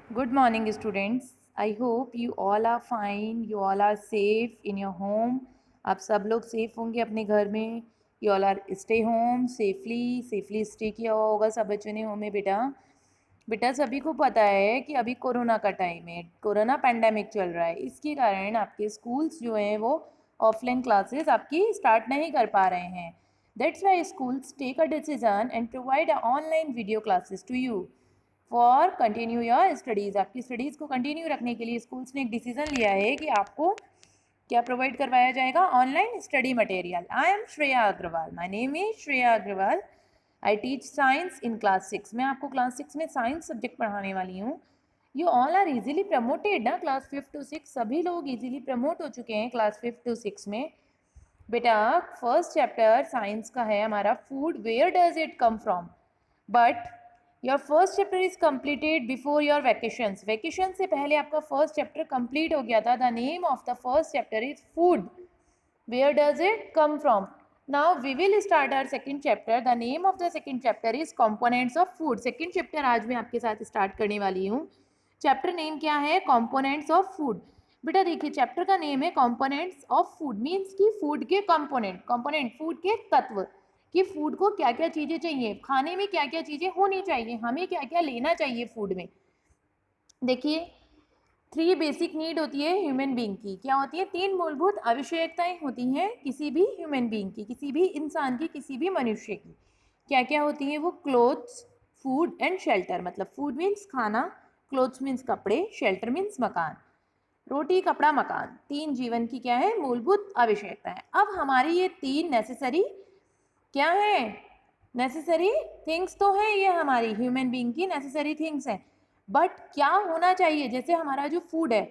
Good morning, students. I hope you all are fine. You all are safe in your home. आप सब लोग safe होंगे अपने घर में. You all are stay home safely stay किया हुआ होगा सब बच्चों ने होम में बेटा. बेटा सभी को पता है कि अभी कोरोना का टाइम है, कोरोना पैंडेमिक चल रहा है. इसके कारण आपके स्कूल्स जो हैं वो ऑफलाइन क्लासेस आपकी स्टार्ट नहीं कर पा रहे हैं. That's why schools take a decision and provide online video classes to you for continue your studies. आपकी स्टडीज़ को कंटिन्यू रखने के लिए स्कूल्स ने एक डिसीजन लिया है कि आपको क्या प्रोवाइड करवाया जाएगा, online study material. I am Shreya Agarwal, my name is Shreya Agarwal. I teach science in class 6. मैं आपको क्लास 6 में साइंस सब्जेक्ट पढ़ाने वाली हूँ. You all are easily promoted ना, क्लास 5 to 6 सभी लोग इजीली प्रमोट हो चुके हैं क्लास 5 to 6 में. बेटा फर्स्ट चैप्टर साइंस का है हमारा food, where does it come from. But your first chapter is completed before your vacations. Vacation से पहले आपका फर्स्ट चैप्टर कंप्लीट हो गया था. The name of the first chapter is food, where does it come from. Now we will start our second chapter. The name of the second chapter is components of food. Second chapter आज मैं आपके साथ start करने वाली हूँ. Chapter name क्या है? Components of food. बेटा देखिए चैप्टर का नेम है कंपोनेंट्स ऑफ फूड, मीन्स कि फूड के कंपोनेंट. कंपोनेंट फूड के तत्व, कि फूड को क्या क्या चीज़ें चाहिए, खाने में क्या क्या चीज़ें होनी चाहिए, हमें क्या क्या लेना चाहिए फूड में. देखिए 3 बेसिक नीड होती है ह्यूमन बीइंग की. क्या होती है? 3 मूलभूत आवश्यकताएं होती हैं किसी भी ह्यूमन बीइंग की, किसी भी इंसान की, किसी भी मनुष्य की. क्या क्या होती हैं वो? Clothes, food and shelter. मतलब फूड मीन्स खाना, क्लोथ्स मीन्स कपड़े, शेल्टर मीन्स मकान. रोटी कपड़ा मकान, 3 जीवन की क्या है? मूलभूत आवश्यकताएं. अब हमारी ये 3 नेसेसरी क्या है? नेसेसरी थिंग्स तो हैं, ये हमारी ह्यूमन बीइंग की नेसेसरी थिंग्स हैं. बट क्या होना चाहिए? जैसे हमारा जो फूड है,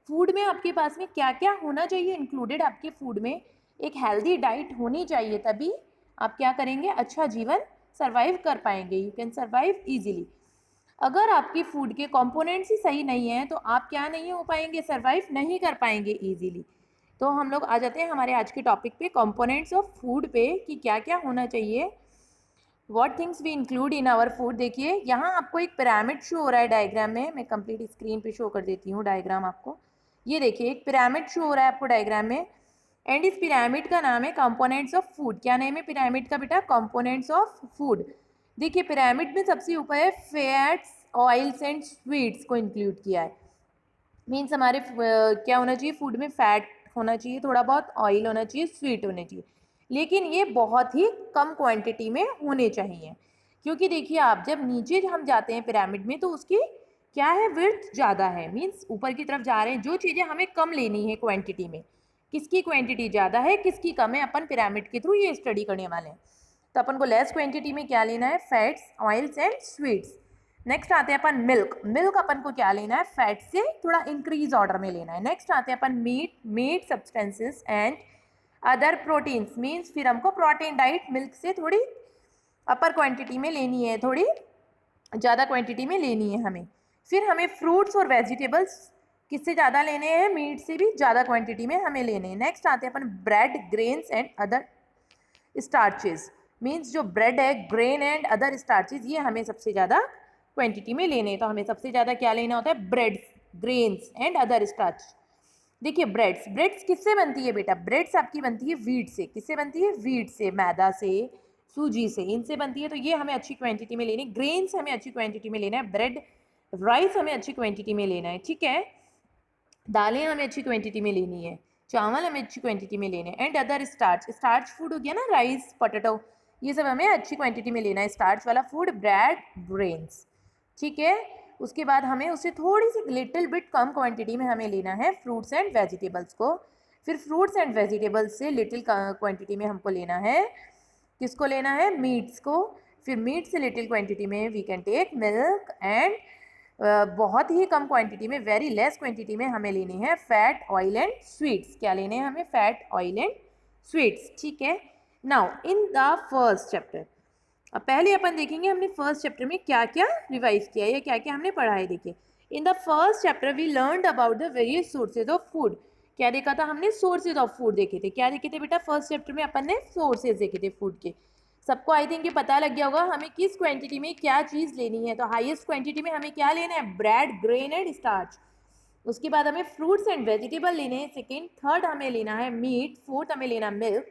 फूड में आपके पास में क्या क्या होना चाहिए इंक्लूडेड आपके फूड में? एक हेल्दी डाइट होनी चाहिए, तभी आप क्या करेंगे? अच्छा जीवन सर्वाइव कर पाएंगे. You can survive easily. अगर आपकी फूड के कंपोनेंट्स ही सही नहीं हैं तो आप क्या नहीं हो पाएंगे? सर्वाइव नहीं कर पाएंगे इजीली. तो हम लोग आ जाते हैं हमारे आज के टॉपिक पे, कंपोनेंट्स ऑफ फूड पे, कि क्या क्या होना चाहिए, what things we include in our food. देखिए यहाँ आपको एक पिरामिड शो हो रहा है डायग्राम में. मैं कंप्लीट स्क्रीन पे शो कर देती हूँ डायग्राम आपको. ये देखिए एक पिरामिड शो हो रहा है आपको डायग्राम में, एंड इस पिरामिड का नाम है कंपोनेंट्स ऑफ फूड. क्या नेम है पिरामिड का बेटा? Components of food. देखिए पिरामिड में सबसे ऊपर है फैट्स, ऑयल्स एंड स्वीट्स को इंक्लूड किया है. मीन्स हमारे क्या होना चाहिए? फूड में फैट होना चाहिए, थोड़ा बहुत ऑयल होना चाहिए, स्वीट होने चाहिए, लेकिन ये बहुत ही कम क्वांटिटी में होने चाहिए. क्योंकि देखिए आप जब नीचे हम जाते हैं पिरामिड में तो उसकी क्या है? विड्थ ज़्यादा है, मीन्स ऊपर की तरफ जा रहे हैं. जो चीज़ें हमें कम लेनी है क्वांटिटी में, किसकी क्वांटिटी ज़्यादा है, किसकी कम है, अपन पिरामिड के थ्रू ये स्टडी करने वाले हैं. तो अपन को लेस क्वांटिटी में क्या लेना है? Fats, oils and sweets. Next आते हैं अपन मिल्क. मिल्क अपन को क्या लेना है? फैट से थोड़ा इंक्रीज ऑर्डर में लेना है. नेक्स्ट आते हैं अपन meat, meat substances and other proteins. Means फिर हमको प्रोटीन डाइट मिल्क से थोड़ी अपर क्वांटिटी में लेनी है, थोड़ी ज़्यादा क्वांटिटी में लेनी है हमें. फिर हमें फ्रूट्स और वेजिटेबल्स किससे ज़्यादा लेने हैं? मीट से भी ज़्यादा क्वांटिटी में हमें लेने हैं. नेक्स्ट आते हैं अपन bread, grains and other starches. Means जो ब्रेड है, ग्रेन एंड अदर स्टार्चेज, ये हमें सबसे ज़्यादा क्वांटिटी में लेने हैं. तो हमें सबसे ज़्यादा क्या लेना होता है? Breads, grains and other starch. देखिए ब्रेड्स, ब्रेड्स किससे बनती है बेटा? ब्रेड्स आपकी बनती है वीट से. किससे बनती है? वीट से, मैदा से, सूजी से, इनसे बनती है. तो ये हमें अच्छी क्वांटिटी में लेनी है. ग्रेन्स हमें अच्छी क्वांटिटी में लेना है. ब्रेड, राइस हमें अच्छी क्वांटिटी में लेना है. ठीक है, दालें हमें अच्छी क्वांटिटी में लेनी है, चावल हमें अच्छी क्वांटिटी में लेने हैं, and other starch. Starch food हो गया ना, राइस, पोटैटो, ये सब हमें अच्छी क्वांटिटी में लेना है. स्टार्च वाला फूड, ब्रेड, ग्रेन्स. ठीक है, उसके बाद हमें उससे थोड़ी सी लिटिल बिट कम क्वांटिटी में हमें लेना है फ्रूट्स एंड वेजिटेबल्स को. फिर फ्रूट्स एंड वेजिटेबल्स से लिटिल क्वांटिटी में हमको लेना है, किसको लेना है? मीट्स को. फिर मीट से लिटिल क्वांटिटी में we can take milk, and बहुत ही कम क्वांटिटी में, वेरी लेस क्वांटिटी में हमें लेनी है फैट, ऑयल एंड स्वीट्स. क्या लेने हैं हमें? Fat, oil and sweets. ठीक है. Now in the first chapter, अब पहले अपन देखेंगे हमने फर्स्ट चैप्टर में क्या क्या रिवाइज किया है या क्या क्या हमने पढ़ा है. देखिए in the first chapter we learned about the various sources of food. क्या देखा था हमने? सोर्सेज ऑफ फूड देखे थे. क्या देखे थे बेटा? फर्स्ट चैप्टर में अपन ने सोर्सेज देखे थे फूड के. सबको आई थिंक ये पता लग गया होगा हमें किस क्वांटिटी में क्या चीज़ लेनी है। तो हाईएस्ट क्वांटिटी में हमें क्या लेना है, ब्रेड, ग्रेन एंड स्टार्च। उसके बाद हमें फ्रूट्स एंड वेजिटेबल लेने हैं सेकेंड। थर्ड हमें लेना है मीट। फोर्थ हमें लेना milk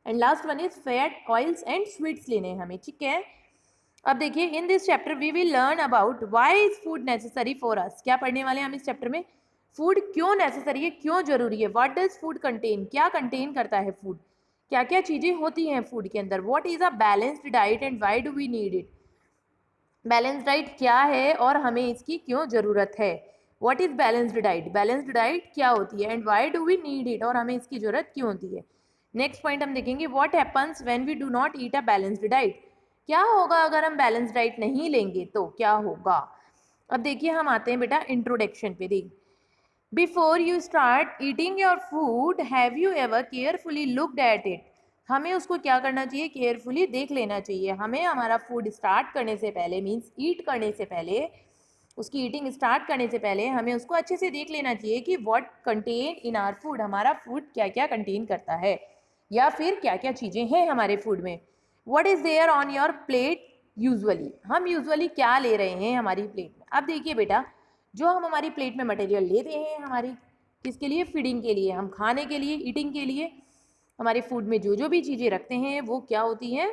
and last one is fat, oils and sweets लेने हैं हमें, ठीक है। अब देखिए in this chapter we will learn about why is food necessary for us. क्या पढ़ने वाले हैं हम इस चैप्टर में, फूड क्यों नेसेसरी है, क्यों जरूरी है। व्हाट डज फूड कंटेन, क्या कंटेन करता है फूड, क्या क्या चीज़ें होती हैं फूड के अंदर। What is a balanced diet and why do we need it. Balanced diet क्या है और हमें इसकी क्यों ज़रूरत है। What is balanced diet, balanced diet क्या होती है and why do we need it, और हमें इसकी ज़रूरत क्यों होती है। नेक्स्ट पॉइंट हम देखेंगे what happens when we do not eat a balanced diet. क्या होगा अगर हम बैलेंस्ड डाइट नहीं लेंगे तो क्या होगा। अब देखिए हम आते हैं बेटा इंट्रोडक्शन पे। देख, before you start eating your food have you ever carefully looked at it. हमें उसको क्या करना चाहिए, केयरफुली देख लेना चाहिए। हमें हमारा फूड स्टार्ट करने से पहले, मीन्स ईट करने से पहले, उसकी ईटिंग स्टार्ट करने से पहले हमें उसको अच्छे से देख लेना चाहिए कि what contain in our food, हमारा फूड क्या क्या कंटेन करता है या फिर क्या क्या चीज़ें हैं हमारे फूड में। What is there on your plate usually, हम यूजुअली क्या ले रहे हैं हमारी प्लेट में। अब देखिए बेटा, जो हम हमारी प्लेट में मटेरियल ले रहे हैं हमारी किसके लिए, फीडिंग के लिए, हम खाने के लिए, ईटिंग के लिए, हमारे फूड में जो जो भी चीज़ें रखते हैं वो क्या होती हैं,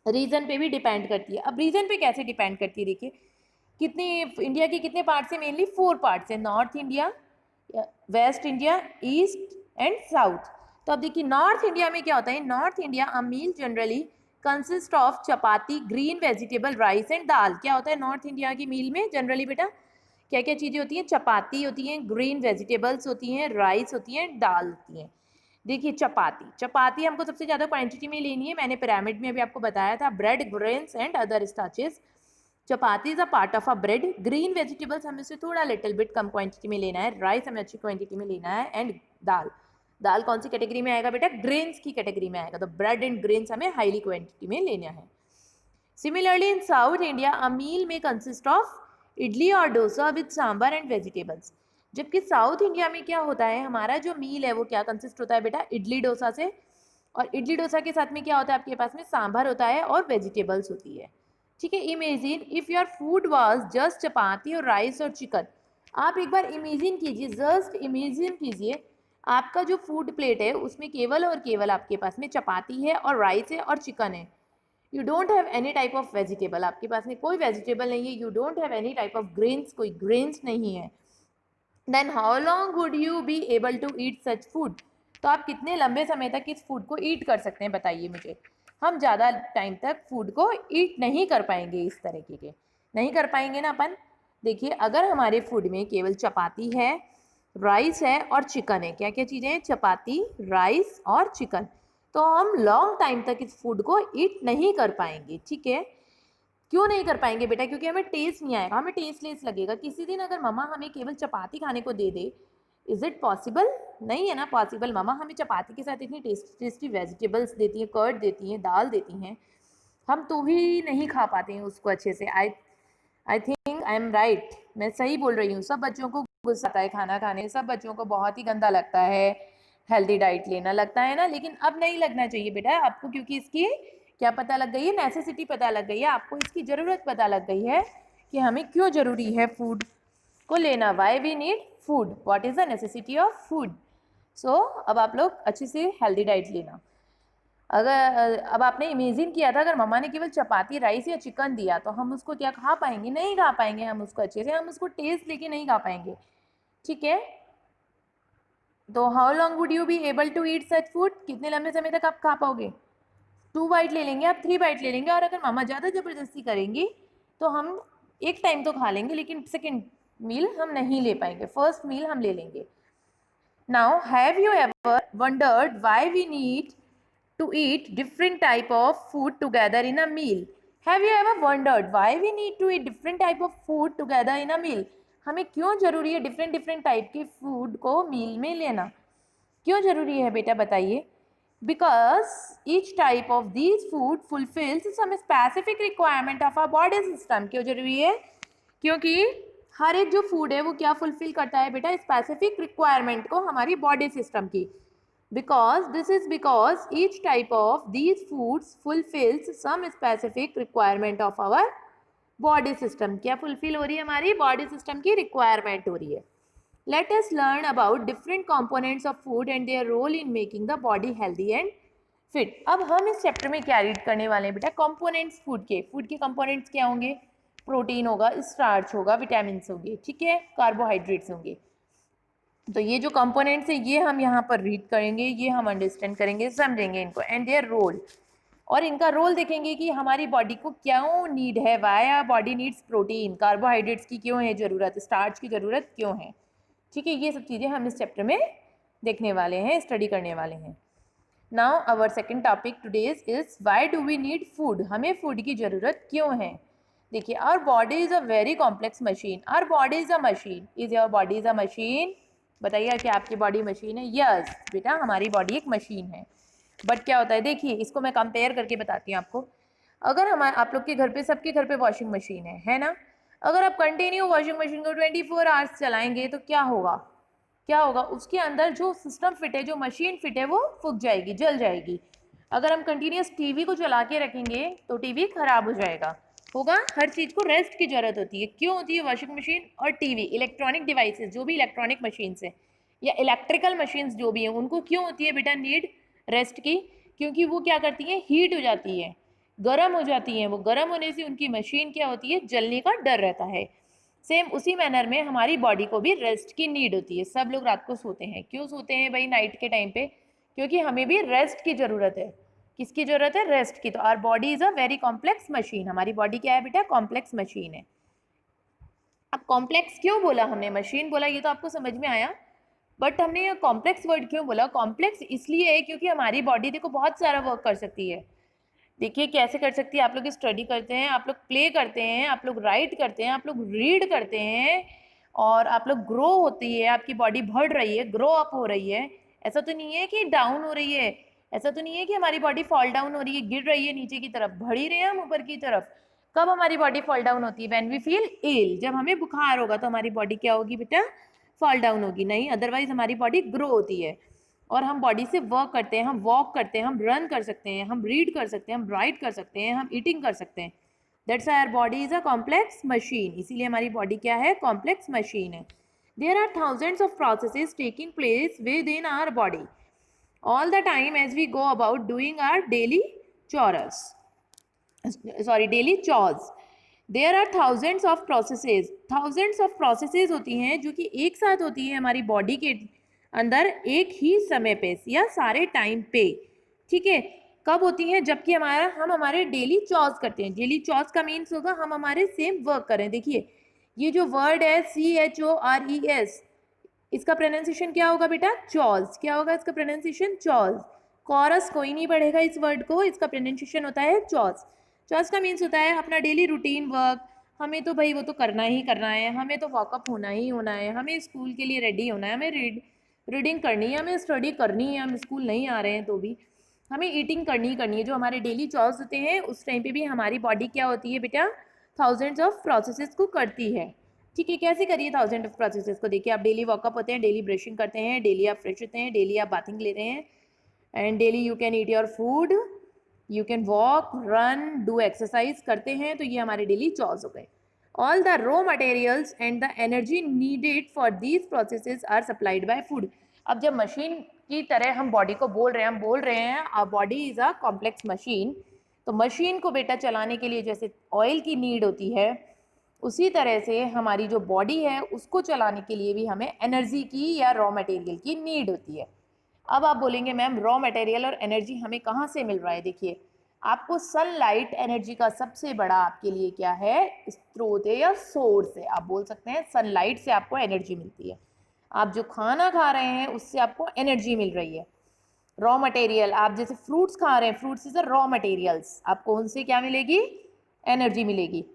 रीजन पे भी डिपेंड करती है। अब रीजन पे कैसे डिपेंड करती है, देखिए कितने, इंडिया के कितने पार्ट से, मेनली 4 पार्ट से, north India, west India, east and south. तो अब देखिए नॉर्थ इंडिया में क्या होता है, north India a meal generally consist of chapati, green vegetable, rice and dal. क्या होता है नॉर्थ इंडिया की मील में जनरली बेटा, क्या क्या चीज़ें होती हैं, चपाती होती हैं, ग्रीन वेजिटेबल्स होती हैं, राइस होती हैं, दाल होती हैं। देखिए चपाती, चपाती हमको सबसे ज़्यादा क्वांटिटी में लेनी है, मैंने पिरामिड में अभी आपको बताया था, bread, grains and other starches. Chapati is a part of a bread. Green vegetables हमें से थोड़ा लिटिल बिट कम क्वांटिटी में लेना है, राइस हमें अच्छी क्वांटिटी में लेना है, एंड दाल, दाल कौन सी कैटेगरी में आएगा बेटा, ग्रेन्स की कैटेगरी में आएगा। तो ब्रेड एंड ग्रेन्स हमें हाईली क्वांटिटी में लेना है। Similarly in south India a मील में कंसिस्ट ऑफ इडली और dosa with sambar and vegetables. जबकि साउथ इंडिया में क्या होता है, हमारा जो मील है वो क्या कंसिस्ट होता है बेटा, इडली डोसा से, और इडली डोसा के साथ में क्या होता है आपके पास में, सांभर होता है और वेजिटेबल्स होती है, ठीक है। Imagine if your food was just chapati और राइस और चिकन। आप एक बार इमेजिन कीजिए, जस्ट इमेजिन कीजिए, आपका जो फूड प्लेट है उसमें केवल और केवल आपके पास में चपाती है और राइस है और चिकन है। You don't have any type of vegetable, आपके पास में कोई वेजिटेबल नहीं है, you don't have any type of grains, कोई ग्रेन्स नहीं है। Then how long would you be able to eat such food. तो आप कितने लंबे समय तक इस फूड को ईट कर सकते हैं बताइए मुझे। हम ज़्यादा टाइम तक फूड को ईट नहीं कर पाएंगे, इस तरीके के नहीं कर पाएंगे ना अपन। देखिए अगर हमारे फूड में केवल चपाती है, राइस है और चिकन है, क्या क्या चीज़ें हैं, चपाती, राइस और चिकन, तो हम लॉन्ग टाइम तक इस फूड को ईट नहीं कर पाएंगे, ठीक है। क्यों नहीं कर पाएंगे बेटा, क्योंकि हमें टेस्ट नहीं आएगा, हमें टेस्टलेस लगेगा। किसी दिन अगर मम्मा हमें केवल चपाती खाने को दे दे, इज इट पॉसिबल, नहीं है ना पॉसिबल। मम्मा हमें चपाती के साथ इतनी टेस्टी वेजिटेबल्स देती हैं, कर्ड देती हैं, दाल देती हैं, हम तो भी नहीं खा पाते हैं उसको अच्छे से। I think I am right, मैं सही बोल रही हूँ। सब बच्चों को गुस्सा आता है खाना खाने, सब बच्चों को बहुत ही गंदा लगता है हेल्दी डाइट लेना, लगता है ना। लेकिन अब नहीं लगना चाहिए बेटा आपको, क्योंकि इसकी क्या पता लग गई है, नेसेसिटी पता लग गई है आपको, इसकी ज़रूरत पता लग गई है कि हमें क्यों ज़रूरी है फूड को लेना। Why we need food, what is the necessity of food. So अब आप लोग अच्छे से हेल्दी डाइट लेना। अगर अब आपने इमेजिन किया था, अगर मम्मा ने केवल चपाती, राइस या चिकन दिया तो हम उसको क्या खा पाएंगे, नहीं खा पाएंगे हम उसको अच्छे से, हम उसको टेस्ट लेके नहीं खा पाएंगे, ठीक है। तो how long would you be able to eat such food, कितने लंबे समय तक आप खा पाओगे। 2 बाइट ले लेंगे आप, 3 बाइट ले लेंगे, और अगर मामा ज़्यादा ज़बरदस्ती करेंगी तो हम एक टाइम तो खा लेंगे, लेकिन सेकेंड मील हम नहीं ले पाएंगे, फर्स्ट मील हम ले लेंगे। Now have you ever wondered why we need to eat different type of food together in a meal? Have you ever wondered why we need to eat different type of food together in a meal? हमें क्यों जरूरी है different different type के food को meal में लेना, क्यों जरूरी है बेटा बताइए। Because each type of these food fulfills some specific requirement of our body system. क्यों जरूरी है, क्योंकि हर एक जो फूड है वो क्या फुलफिल करता है बेटा, स्पेसिफिक रिक्वायरमेंट को हमारी बॉडी सिस्टम की। Because each type of these foods fulfills some specific requirement of our body system. क्या fulfill हो रही है? हमारी body system की requirement हो रही है. Let us learn about different components of food and their role in making the body healthy and fit. अब हम इस चैप्टर में क्या रीड करने वाले हैं बेटा? कंपोनेंट्स फूड के कंपोनेंट्स क्या होंगे? प्रोटीन होगा, स्टार्च होगा, विटामिन होंगे, ठीक है, कार्बोहाइड्रेट्स होंगे. तो ये जो कंपोनेंट्स है ये हम यहाँ पर रीड करेंगे, ये हम अंडरस्टैंड करेंगे, समझेंगे इनको एंड देयर रोल. और इनका रोल देखेंगे कि हमारी बॉडी को क्यों नीड है, why body needs protein, carbohydrates की क्यों है ज़रूरत, स्टार्च की ज़रूरत क्यों है. ठीक है, ये सब चीज़ें हम इस चैप्टर में देखने वाले हैं, स्टडी करने वाले हैं. Now our second topic today's is why do we need food. हमें फूड की ज़रूरत क्यों है? देखिए, our body is a very complex machine. Our body is a machine. Is your body is a machine? बताइए कि आपकी बॉडी मशीन है? यस बेटा, हमारी बॉडी एक मशीन है. बट क्या होता है, देखिए इसको मैं कंपेयर करके बताती हूँ आपको. अगर हमारे आप लोग के घर पे, सबके घर पे वॉशिंग मशीन है ना? अगर आप कंटिन्यू वॉशिंग मशीन को 24 आवर्स चलाएंगे तो क्या होगा? क्या होगा? उसके अंदर जो सिस्टम फिट है, जो मशीन फिट है, वो फूक जाएगी, जल जाएगी. अगर हम कंटिन्यूस टीवी को चला के रखेंगे तो टीवी खराब हो जाएगा. होगा. हर चीज़ को रेस्ट की ज़रूरत होती है. क्यों होती है? वॉशिंग मशीन और टीवी, इलेक्ट्रॉनिक डिवाइसेस, जो भी इलेक्ट्रॉनिक मशीन्स हैं या इलेक्ट्रिकल मशीन्स जो भी हैं, उनको क्यों होती है बेटा नीड रेस्ट की? क्योंकि वो क्या करती हैं? हीट हो जाती है, गर्म हो जाती हैं. वो गर्म होने से उनकी मशीन क्या होती है? जलने का डर रहता है. सेम उसी मैनर में हमारी बॉडी को भी रेस्ट की नीड होती है. सब लोग रात को सोते हैं. क्यों सोते हैं भाई नाइट के टाइम पे? क्योंकि हमें भी रेस्ट की ज़रूरत है. किसकी ज़रूरत है? रेस्ट की. तो our body is a very complex machine. हमारी बॉडी क्या है बेटा? कॉम्प्लेक्स मशीन है. अब कॉम्प्लेक्स क्यों बोला हमने? मशीन बोला, ये तो आपको समझ में आया. बट हमने ये कॉम्प्लेक्स वर्ड क्यों बोला? कॉम्प्लेक्स इसलिए है क्योंकि हमारी बॉडी देखो बहुत सारा वर्क कर सकती है. देखिए कैसे कर सकती है. आप लोग स्टडी करते हैं, आप लोग प्ले करते हैं, आप लोग राइट करते हैं, आप लोग रीड करते हैं, और आप लोग ग्रो होती है, आपकी बॉडी बढ़ रही है, ग्रो अप हो रही है. ऐसा तो नहीं है कि डाउन हो रही है. ऐसा तो नहीं है कि हमारी बॉडी फॉल डाउन हो रही है, गिर रही है नीचे की तरफ. बढ़ ही रहे हैं हम ऊपर की तरफ. कब हमारी बॉडी फॉल डाउन होती है? व्हेन वी फील इल. जब हमें बुखार होगा तो हमारी बॉडी क्या होगी बेटा? फॉल डाउन होगी. नहीं, अदरवाइज हमारी बॉडी ग्रो होती है और हम बॉडी से वर्क करते हैं, हम वॉक करते हैं, हम रन कर सकते हैं, हम रीड कर सकते हैं, हम राइट कर सकते हैं, हम ईटिंग कर सकते हैं. That's why our body is a complex machine. इसीलिए हमारी बॉडी क्या है? कॉम्प्लेक्स मशीन है. There are thousands of processes taking place within our body all the time as we go about doing our daily chores. Daily chores. There are thousands of processes होती हैं जो कि एक साथ होती हैं हमारी बॉडी के अंदर एक ही समय पे या सारे टाइम पे. ठीक है, कब होती हैं? जबकि हम हमारे डेली चॉर्स करते हैं. डेली चॉर्स का मीन्स होगा हम हमारे सेम वर्क करें. देखिए ये जो वर्ड है CHORES, इसका प्रोनाउंसिएशन क्या होगा बेटा? चॉर्स. क्या होगा इसका प्रोनाउंसिएशन? चॉर्स. कॉरस कोई नहीं पढ़ेगा इस वर्ड को. इसका प्रोनाउंसिएशन होता है चॉर्स. चॉर्स का मीन्स होता है अपना डेली रूटीन वर्क. हमें तो भाई वो तो करना ही करना है, हमें तो वॉकअप होना ही होना है, हमें स्कूल के लिए रेडी होना है, हमें रीडिंग करनी है, हमें स्टडी करनी है, हम स्कूल नहीं आ रहे हैं तो भी हमें ईटिंग करनी है. जो हमारे डेली चॉर्स होते हैं उस टाइम पे भी हमारी बॉडी क्या होती है बेटा? थाउजेंड्स ऑफ प्रोसेसेस को करती है. ठीक है, कैसे करिए थाउजेंड ऑफ प्रोसेसेस को? देखिए आप डेली वॉकअप होते हैं, डेली ब्रशिंग करते हैं, डेली आप फ्रेश होते हैं, डेली आप बाथिंग ले रहे हैं, and daily you can eat your food, you can walk, run, do exercise करते हैं. तो ये हमारे डेली चॉर्स हो गए. All the raw materials and the energy needed for these processes are supplied by food. अब जब मशीन की तरह हम बॉडी को बोल रहे हैं, हम बोल रहे हैं our body is a complex machine. तो मशीन को बेटा चलाने के लिए जैसे ऑयल की नीड होती है, उसी तरह से हमारी जो बॉडी है उसको चलाने के लिए भी हमें एनर्जी की या रॉ मटेरियल की नीड होती है. अब आप बोलेंगे मैम रॉ मटेरियल और एनर्जी हमें कहाँ से मिल रहा है? देखिए आपको सनलाइट एनर्जी का सबसे बड़ा आपके लिए क्या है? स्रोत है या सोर्स है. आप बोल सकते हैं सनलाइट से आपको एनर्जी मिलती है. आप जो खाना खा रहे हैं उससे आपको एनर्जी मिल रही है. रॉ मटेरियल, आप जैसे फ्रूट्स खा रहे हैं, fruits is a raw materials, आपको उनसे क्या मिलेगी? एनर्जी मिलेगी.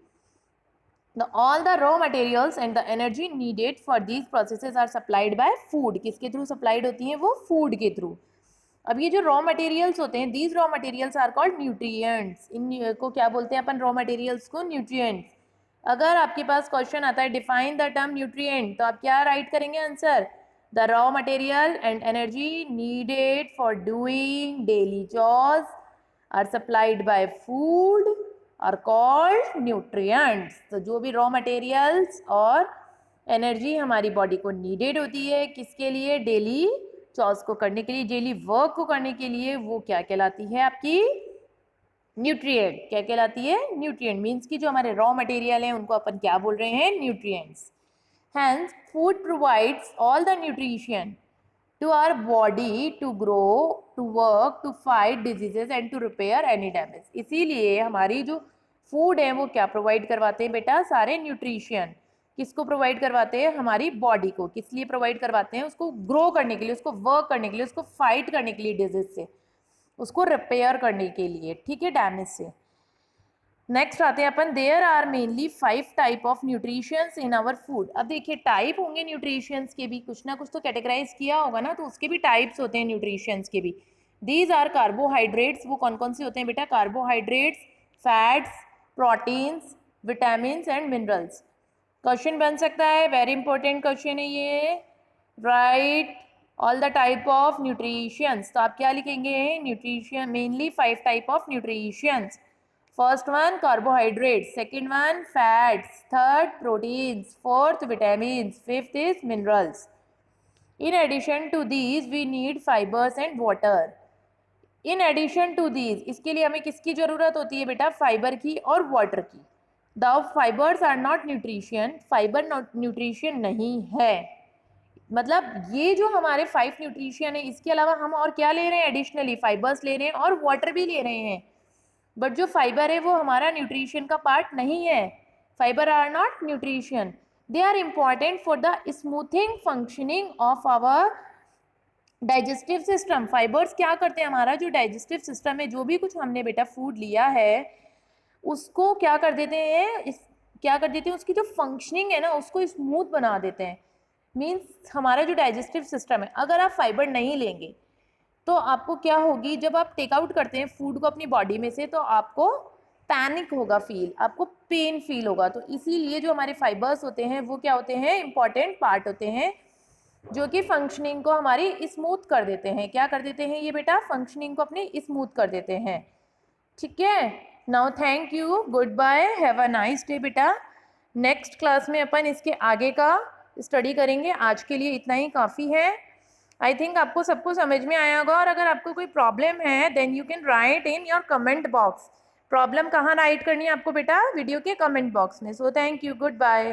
All the raw materials and the energy needed for these processes are supplied by food. किसके थ्रू सप्लाइड होती हैं? वो फूड के थ्रू. अब ये जो रॉ मटेरियल्स होते हैं, these raw materials are called nutrients. इन को क्या बोलते हैं अपन? रॉ मटेरियल्स को न्यूट्रिएंट्स. अगर आपके पास क्वेश्चन आता है डिफाइन द टर्म न्यूट्रिएंट, तो आप क्या राइट करेंगे answer? The raw material and energy needed for doing daily chores are supplied by food are called nutrients. तो जो भी रॉ मटेरियल्स और एनर्जी हमारी बॉडी को नीडेड होती है किसके लिए, डेली चॉर्स को करने के लिए, डेली वर्क को करने के लिए, वो क्या कहलाती है आपकी, न्यूट्रिएंट। क्या कहलाती है, न्यूट्रिएंट। मीन्स कि जो हमारे रॉ मटेरियल हैं उनको अपन क्या बोल रहे हैं, nutrients. Hence, food provides all the nutrition to our body to grow, to work, to fight diseases and to repair any damage. इसीलिए हमारी जो फूड है वो क्या प्रोवाइड करवाते हैं बेटा, सारे न्यूट्रिशन। किसको प्रोवाइड करवाते हैं, हमारी बॉडी को। किस लिए प्रोवाइड करवाते हैं, उसको ग्रो करने के लिए, उसको वर्क करने के लिए, उसको फाइट करने के लिए डिजीज से, उसको रिपेयर करने के लिए, ठीक है, डैमेज से। नेक्स्ट आते हैं अपन, there are mainly 5 type of nutritions in our food. अब देखिए टाइप होंगे न्यूट्रिशंस के भी, कुछ ना कुछ तो कैटेगराइज किया होगा ना, तो उसके भी टाइप्स होते हैं न्यूट्रिशंस के भी। These are carbohydrates. वो कौन कौन से होते हैं बेटा, carbohydrates, fats, proteins, vitamins and minerals. Question बन सकता है, वेरी इंपॉर्टेंट क्वेश्चन है ये। Write all the type of nutritions. तो आप क्या लिखेंगे, nutrition mainly 5 type of nutritions. First one carbohydrates, second one fats, third proteins, fourth vitamins, fifth is minerals. In addition to these we need fibers and water. In addition to these, इसके लिए हमें किसकी ज़रूरत होती है बेटा, fibre की और वाटर की। The fibers are not nutrition, fibre nutrition नहीं है। मतलब ये जो हमारे 5 न्यूट्रिशन है इसके अलावा हम और क्या ले रहे हैं, एडिशनली फाइबर्स ले रहे हैं और वाटर भी ले रहे हैं। बट जो फाइबर है वो हमारा न्यूट्रिशन का पार्ट नहीं है। Fiber are not nutrition, they are important for the smoothing functioning of our digestive system. Fibers क्या करते हैं, हमारा जो डाइजेस्टिव सिस्टम है, जो भी कुछ हमने बेटा फूड लिया है उसको क्या कर देते हैं, क्या कर देते हैं, उसकी जो फंक्शनिंग है ना उसको स्मूथ बना देते हैं। मीन्स हमारा जो डाइजेस्टिव सिस्टम है, अगर आप फाइबर नहीं लेंगे तो आपको क्या होगी, जब आप टेक आउट करते हैं फूड को अपनी बॉडी में से तो आपको पैनिक होगा फील, आपको पेन फील होगा। तो इसीलिए जो हमारे फाइबर्स होते हैं वो क्या होते हैं, इंपॉर्टेंट पार्ट होते हैं जो कि फंक्शनिंग को हमारी स्मूथ कर देते हैं। क्या कर देते हैं ये बेटा, फंक्शनिंग को अपनी स्मूथ कर देते हैं। ठीक है, now thank you, goodbye, have a nice day बेटा। नेक्स्ट क्लास में अपन इसके आगे का स्टडी करेंगे। आज के लिए इतना ही काफ़ी है। आई थिंक आपको सबको समझ में आया होगा। और अगर आपको कोई प्रॉब्लम है then you can write in your comment box. Problem कहाँ राइट करनी है आपको बेटा, वीडियो के कमेंट बॉक्स में। So thank you, good bye.